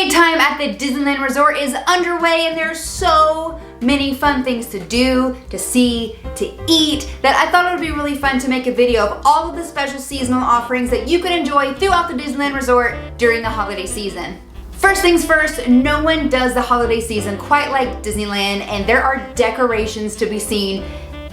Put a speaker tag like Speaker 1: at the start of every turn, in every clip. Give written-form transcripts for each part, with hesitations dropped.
Speaker 1: Holiday time at the Disneyland Resort is underway, and there's so many fun things to do, to see, to eat, that I thought it would be really fun to make a video of all of the special seasonal offerings that you can enjoy throughout the Disneyland Resort during the holiday season. First things first, no one does the holiday season quite like Disneyland, and there are decorations to be seen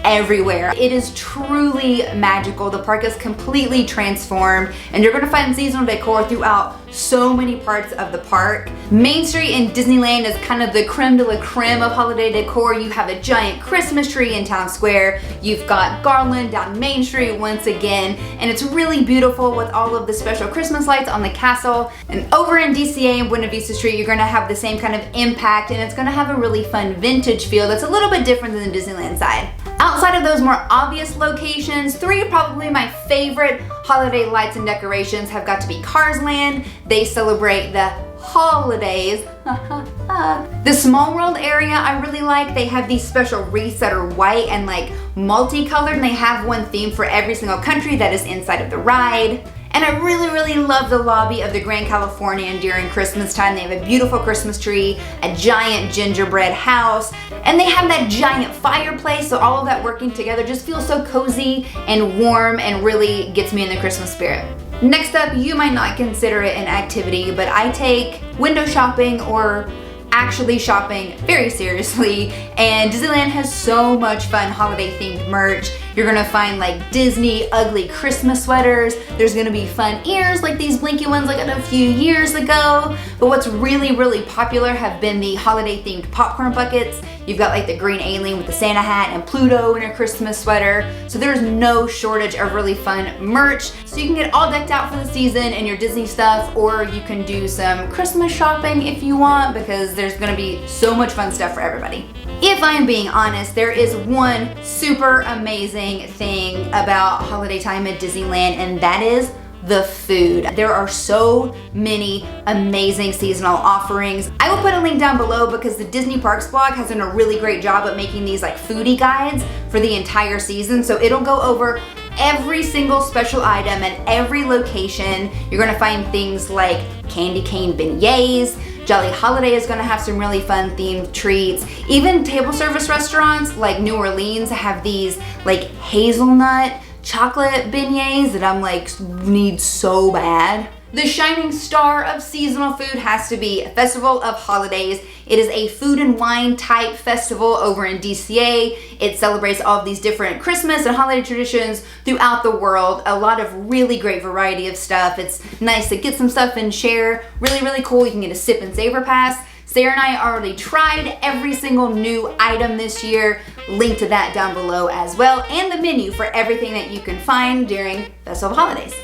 Speaker 1: everywhere. It is truly magical. The park is completely transformed, and you're gonna find seasonal decor throughout so many parts of the park. Main Street in Disneyland is kind of the creme de la creme of holiday decor. You have a giant Christmas tree in Town Square. You've got garland down Main Street once again, and it's really beautiful with all of the special Christmas lights on the castle. And over in DCA and Buena Vista Street, you're gonna have the same kind of impact, and it's gonna have a really fun vintage feel that's a little bit different than the Disneyland side. Outside of those more obvious locations, three of probably my favorite holiday lights and decorations have got to be Cars Land. They celebrate the holidays. The Small World area I really like. They have these special wreaths that are white and like multicolored, and they have one theme for every single country that is inside of the ride. And I really love the lobby of the Grand Californian during Christmas time. They have a beautiful Christmas tree, a giant gingerbread house, and they have that giant fireplace, so all of that working together just feels so cozy and warm and really gets me in the Christmas spirit. Next up, you might not consider it an activity, but I take window shopping or actually shopping very seriously, and Disneyland has so much fun holiday themed merch. You're gonna find like Disney ugly Christmas sweaters. There's gonna be fun ears like these blinky ones I got a few years ago. But what's really popular have been the holiday themed popcorn buckets. You've got like the green alien with the Santa hat and Pluto in a Christmas sweater. So there's no shortage of really fun merch. So you can get all decked out for the season in your Disney stuff, or you can do some Christmas shopping if you want, because there's gonna be so much fun stuff for everybody. If I'm being honest, there is one super amazing thing about holiday time at Disneyland, and that is the food. There are so many amazing seasonal offerings. I will put a link down below because the Disney Parks blog has done a really great job at making these like foodie guides for the entire season. So it'll go over every single special item at every location. You're gonna find things like candy cane beignets. Jolly Holiday is gonna have some really fun themed treats. Even table service restaurants like New Orleans have these like hazelnut chocolate beignets that I'm like need so bad. The shining star of seasonal food has to be Festival of Holidays. It is a food and wine type festival over in DCA. It celebrates all of these different Christmas and holiday traditions throughout the world. A lot of really great variety of stuff. It's nice to get some stuff and share. Really cool. You can get a sip and savor pass. Sarah and I already tried every single new item this year. Link to that down below as well, and the menu for everything that you can find during Festival of Holidays.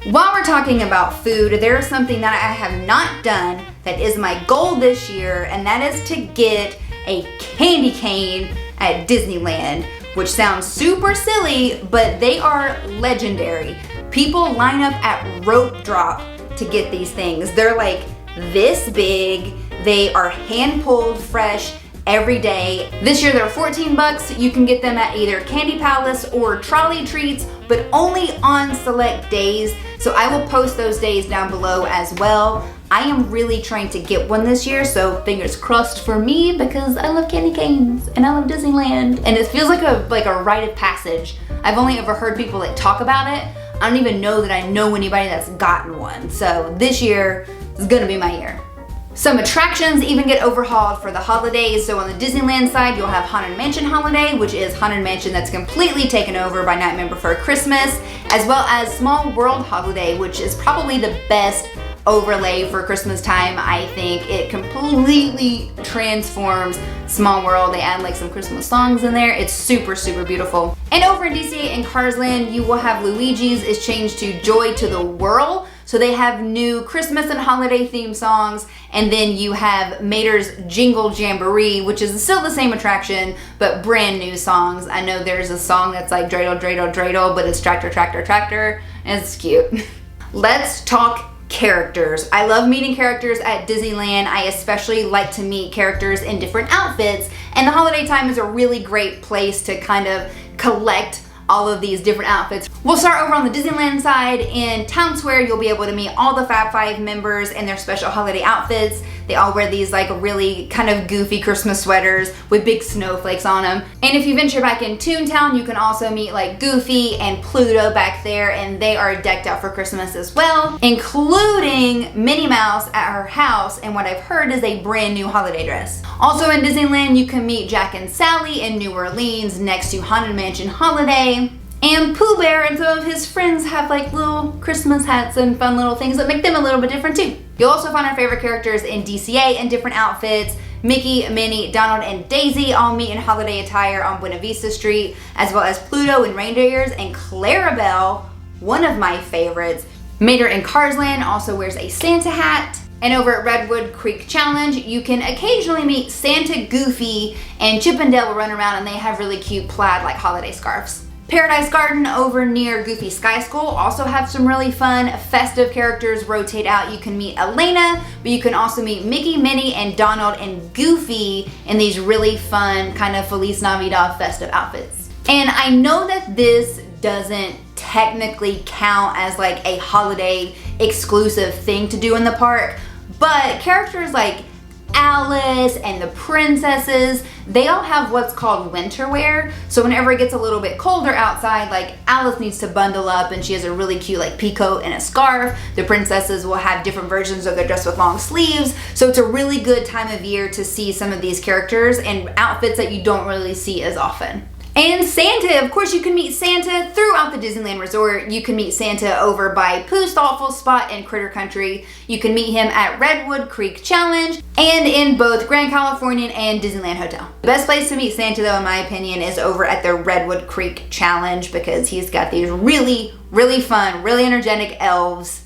Speaker 1: While we're talking about food, there is something that I have not done that is my goal this year, and that is to get a candy cane at Disneyland, which sounds super silly, but they are legendary. People line up at rope drop to get these things. They're like this big. They are hand pulled fresh every day. This year they're $14. You can get them at either Candy Palace or Trolley Treats, but only on select days. So I will post those days down below as well. I am really trying to get one this year, so fingers crossed for me, because I love candy canes and I love Disneyland, and it feels like a rite of passage. I've only ever heard people like talk about it. I don't even know that I know anybody that's gotten one. So this year is gonna be my year. Some attractions even get overhauled for the holidays. So on the Disneyland side, you'll have Haunted Mansion Holiday, which is Haunted Mansion that's completely taken over by Nightmare Before Christmas, as well as Small World Holiday, which is probably the best overlay for Christmas time. I think it completely transforms Small World. They add like some Christmas songs in there. It's super beautiful. And over in DCA and Cars Land, you will have Luigi's is changed to Joy to the Whirl. So they have new Christmas and holiday theme songs, and then you have Mater's Jingle Jamboree, which is still the same attraction, but brand new songs. I know there's a song that's like dreidel, dreidel, dreidel, but it's tractor, tractor, tractor, and it's cute. Let's talk characters. I love meeting characters at Disneyland. I especially like to meet characters in different outfits, and the holiday time is a really great place to kind of collect all of these different outfits. We'll start over on the Disneyland side. In Town Square, you'll be able to meet all the Fab Five members in their special holiday outfits. They all wear these like really kind of goofy Christmas sweaters with big snowflakes on them. And if you venture back in Toontown, you can also meet like Goofy and Pluto back there, and they are decked out for Christmas as well, including Minnie Mouse at her house, and what I've heard is a brand new holiday dress. Also in Disneyland, you can meet Jack and Sally in New Orleans next to Haunted Mansion Holiday. And Pooh Bear and some of his friends have like little Christmas hats and fun little things that make them a little bit different too. You'll also find our favorite characters in DCA in different outfits. Mickey, Minnie, Donald, and Daisy all meet in holiday attire on Buena Vista Street, as well as Pluto in reindeer ears, and Clarabelle, one of my favorites, Mater in Cars Land, also wears a Santa hat. And over at Redwood Creek Challenge, you can occasionally meet Santa, Goofy, and Chip and Dale will run around, and they have really cute plaid like holiday scarves. Paradise Garden over near Goofy Sky School also have some really fun festive characters rotate out. You can meet Elena, but you can also meet Mickey, Minnie, and Donald and Goofy in these really fun kind of Feliz Navidad festive outfits. And I know that this doesn't technically count as like a holiday exclusive thing to do in the park, but characters like Alice and the princesses, they all have what's called winter wear. So whenever it gets a little bit colder outside, like Alice needs to bundle up and she has a really cute like peacoat and a scarf. The princesses will have different versions of their dress with long sleeves. So it's a really good time of year to see some of these characters and outfits that you don't really see as often. And Santa, of course you can meet Santa throughout the Disneyland Resort. You can meet Santa over by Pooh's Thoughtful Spot in Critter Country. You can meet him at Redwood Creek Challenge and in both Grand Californian and Disneyland Hotel. The best place to meet Santa though, in my opinion, is over at the Redwood Creek Challenge, because he's got these really, really fun, really energetic elves,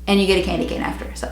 Speaker 1: and you get a candy cane after, so.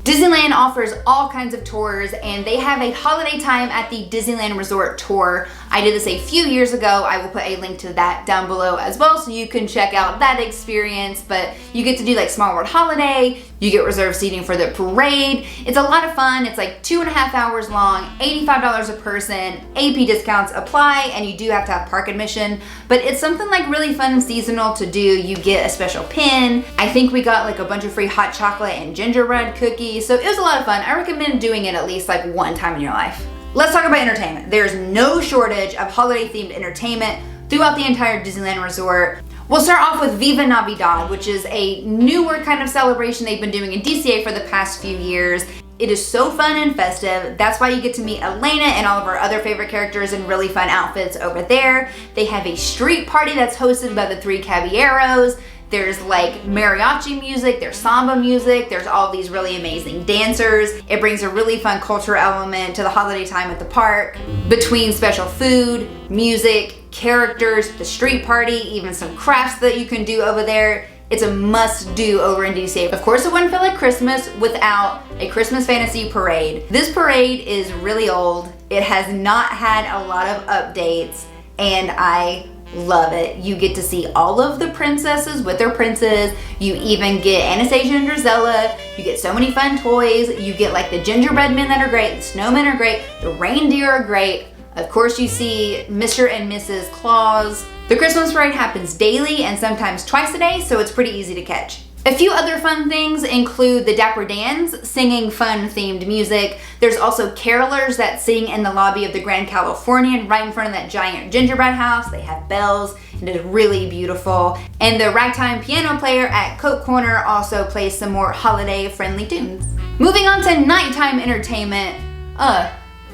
Speaker 1: Disneyland offers all kinds of tours, and they have a holiday time at the Disneyland Resort tour. I did this a few years ago. I will put a link to that down below as well so you can check out that experience. But you get to do like Small World Holiday, you get reserved seating for the parade. It's a lot of fun. It's like 2.5 hours long, $85 a person, AP discounts apply, and you do have to have park admission. But it's something like really fun and seasonal to do. You get a special pin. I think we got like a bunch of free hot chocolate and gingerbread cookies. So it was a lot of fun. I recommend doing it at least like one time in your life. Let's talk about entertainment. There's no shortage of holiday themed entertainment throughout the entire Disneyland Resort. We'll start off with Viva Navidad, which is a newer kind of celebration they've been doing in DCA for the past few years. It is so fun and festive. That's why you get to meet Elena and all of our other favorite characters in really fun outfits over there. They have a street party that's hosted by the Three Caballeros. There's like mariachi music, there's samba music, there's all these really amazing dancers. It brings a really fun cultural element to the holiday time at the park. Between special food, music, characters, the street party, even some crafts that you can do over there. It's a must do over in DC. Of course, it wouldn't feel like Christmas without a Christmas Fantasy Parade. This parade is really old. It has not had a lot of updates, and I love it. You get to see all of the princesses with their princes. You even get Anastasia and Drizella. You get so many fun toys. You get like the gingerbread men that are great, the snowmen are great, the reindeer are great. Of course, you see Mr. and Mrs. Claus. The Christmas parade happens daily and sometimes twice a day, so it's pretty easy to catch. A few other fun things include the Dapper Dans singing fun themed music. There's also carolers that sing in the lobby of the Grand Californian right in front of that giant gingerbread house. They have bells and it is really beautiful. And the ragtime piano player at Coke Corner also plays some more holiday friendly tunes. Moving on to nighttime entertainment.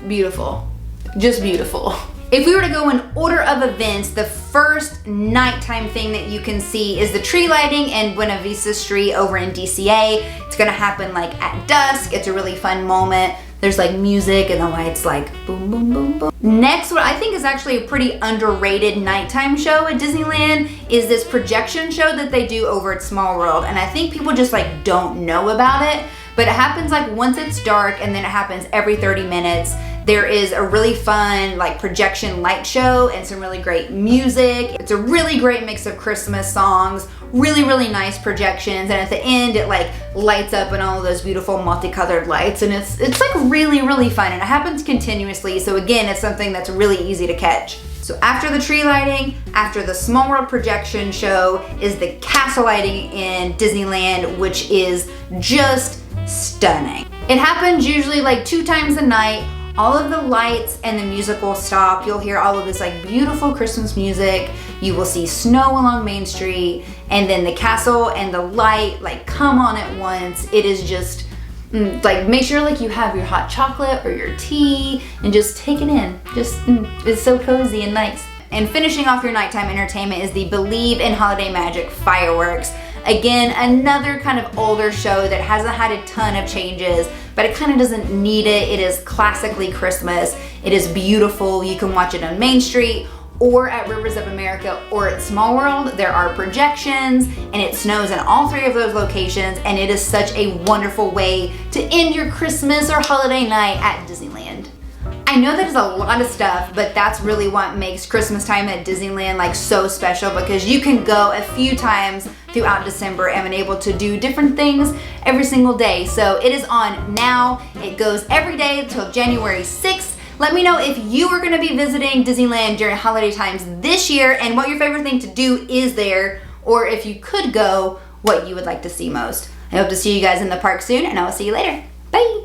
Speaker 1: Beautiful. Just beautiful. If we were to go in order of events, the first nighttime thing that you can see is the tree lighting in Buena Vista Street over in DCA. It's gonna happen like at dusk. It's a really fun moment. There's like music and the lights like boom, boom, boom, boom. Next, what I think is actually a pretty underrated nighttime show at Disneyland is this projection show that they do over at Small World. And I think people just like don't know about it, but it happens like once it's dark and then it happens every 30 minutes. There is a really fun like projection light show and some really great music. It's a really great mix of Christmas songs, really, really nice projections. And at the end, it like lights up in all of those beautiful multicolored lights. And it's like really, really fun. And it happens continuously. So again, it's something that's really easy to catch. So after the tree lighting, after the Small World projection show, is the castle lighting in Disneyland, which is just stunning. It happens usually like 2 times a night. All of the lights and the music will stop. You'll hear all of this like beautiful Christmas music. You will see snow along Main Street, and then the castle and the light like come on at once. It is just like, make sure like you have your hot chocolate or your tea and just take it in. Just it's so cozy and nice. And finishing off your nighttime entertainment is the Believe in Holiday Magic fireworks. Again, another kind of older show that hasn't had a ton of changes, but it kind of doesn't need it. It is classically Christmas. It is beautiful. You can watch it on Main Street or at Rivers of America or at Small World. There are projections and it snows in all 3 of those locations, and it is such a wonderful way to end your Christmas or holiday night at Disneyland. I know that is a lot of stuff, but that's really what makes Christmas time at Disneyland like so special, because you can go a few times throughout December and been able to do different things every single day. So it is on now. It goes every day until January 6th. Let me know if you are going to be visiting Disneyland during holiday times this year and what your favorite thing to do is there, or if you could go, what you would like to see most. I hope to see you guys in the park soon, and I will see you later. Bye!